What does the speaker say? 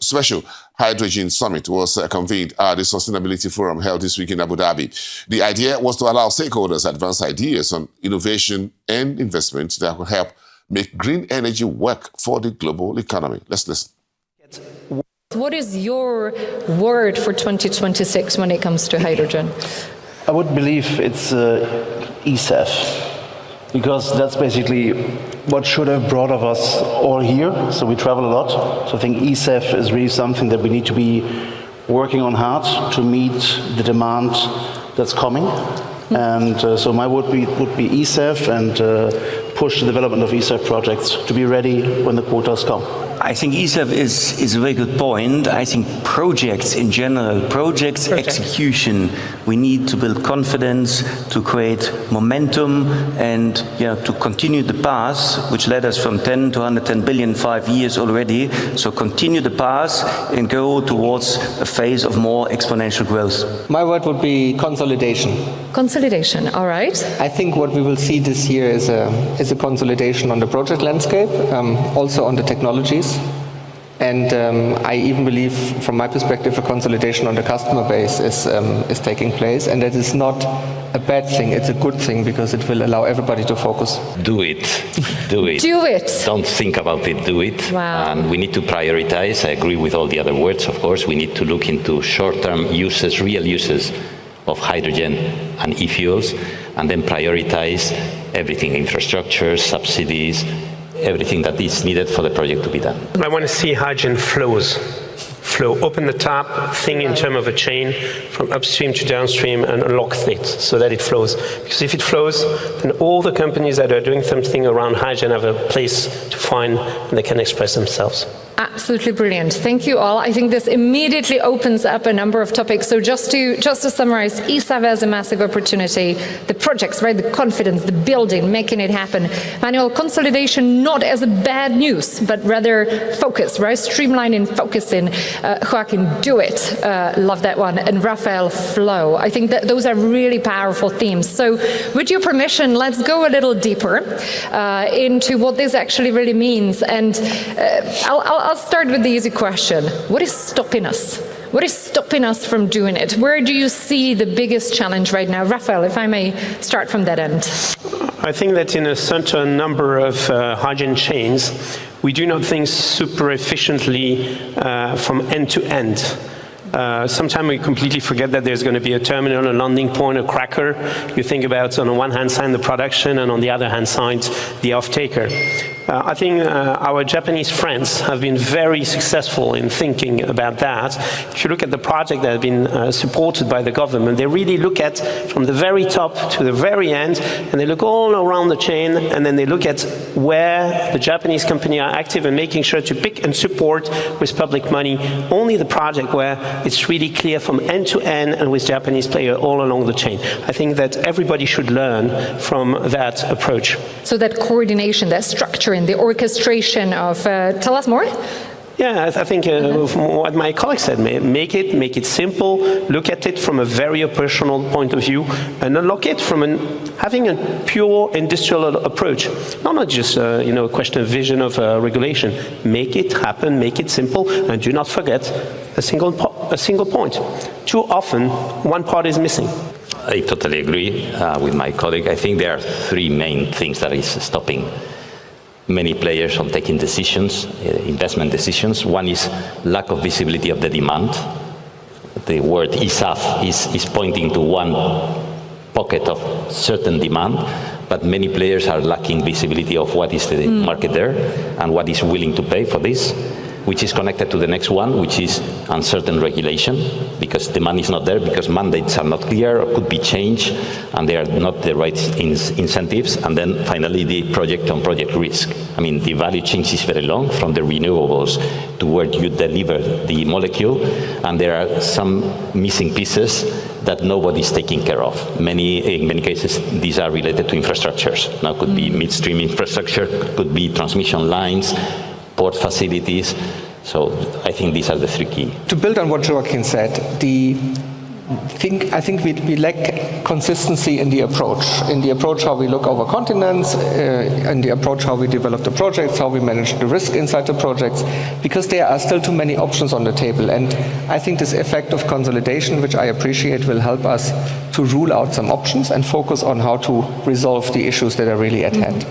special hydrogen summit was convened at the Sustainability Forum held this week in Abu Dhabi. The idea was to allow stakeholders to advance ideas on innovation and investment that will help make green energy work for the global economy. Let's listen. What is your word for 2026 when it comes to hydrogen? I would believe it's ESAF, because that's basically what should have brought of us all here. So we travel a lot. So I think ESAF is really something that we need to be working on hard to meet the demand that's coming. And so my word would be ESAF, and push the development of ESAF projects to be ready when the quotas come. I think ESAF is a very good point. I think projects in general, projects execution, we need to build confidence, to create momentum, and to continue the path, which led us from 10 to 110 billion in 5 years already. So continue the path and go towards a phase of more exponential growth. My word would be consolidation. Consolidation, all right. I think what we will see this year is a consolidation on the project landscape, also on the technologies. And I even believe, from my perspective, a consolidation on the customer base is taking place. And that is not a bad thing, it's a good thing, because it will allow everybody to focus. Do it. Do it. Do it. Don't think about it, do it. Wow. And we need to prioritize. I agree with all the other words, of course. We need to look into short-term uses, real uses of hydrogen and e-fuels, and then prioritize everything, infrastructure, subsidies, everything that is needed for the project to be done. I want to see hydrogen flow. Open the tap, think in terms of a chain from upstream to downstream, and unlock it so that it flows. Because if it flows, then all the companies that are doing something around hydrogen have a place to find, and they can express themselves. Absolutely brilliant. Thank you all. I think this immediately opens up a number of topics. So just to summarize, ESAF has a massive opportunity. The projects, right? The confidence, the building, making it happen. Manuel, consolidation not as a bad news, but rather focus, right? Streamlining, focusing. Joaquin, do it. Love that one. And Rafael, flow. I think that those are really powerful themes. So with your permission, let's go a little deeper into what this actually really means. And I'll start with the easy question. What is stopping us? What is stopping us from doing it? Where do you see the biggest challenge right now? Rafael, if I may start from that end. I think that in a certain number of hydrogen chains, we do not think super efficiently from end to end. Sometimes we completely forget that there's going to be a terminal, a landing point, a cracker. You think about, on the one hand side, the production, and on the other hand side, the off-taker. I think our Japanese friends have been very successful in thinking about that. If you look at the project that have been supported by the government, they really look at from the very top to the very end, and they look all around the chain, and then they look at where the Japanese companies are active and making sure to pick and support with public money only the project where it's really clear from end to end and with Japanese players all along the chain. I think that everybody should learn from that approach. So that coordination, that structure, and the orchestration of, tell us more. Yeah, I think from what my colleague said, make it simple, look at it from a very operational point of view, and unlock it from having a pure industrial approach. Not just a question of vision of regulation. Make it happen, make it simple, and do not forget a single point. Too often, one part is missing. I totally agree with my colleague. I think there are three main things that is stopping many players from taking decisions, investment decisions. One is lack of visibility of the demand. The word ESAF is pointing to one pocket of certain demand, but many players are lacking visibility of what is the market there and what is willing to pay for this, which is connected to the next one, which is uncertain regulation, because demand is not there, because mandates are not clear or could be changed, and they are not the right incentives. And then finally, the project-on-project risk. I mean, the value chain is very long, from the renewables to where you deliver the molecule, and there are some missing pieces that nobody is taking care of. In many cases, these are related to infrastructures. Now, could be midstream infrastructure, could be transmission lines, port facilities. So I think these are the three key. To build on what Joaquin said, the I think we lack consistency in the approach how we look over continents, in the approach how we develop the projects, how we manage the risk inside the projects, because there are still too many options on the table. And I think this effect of consolidation, which I appreciate, will help us to rule out some options and focus on how to resolve the issues that are really at hand.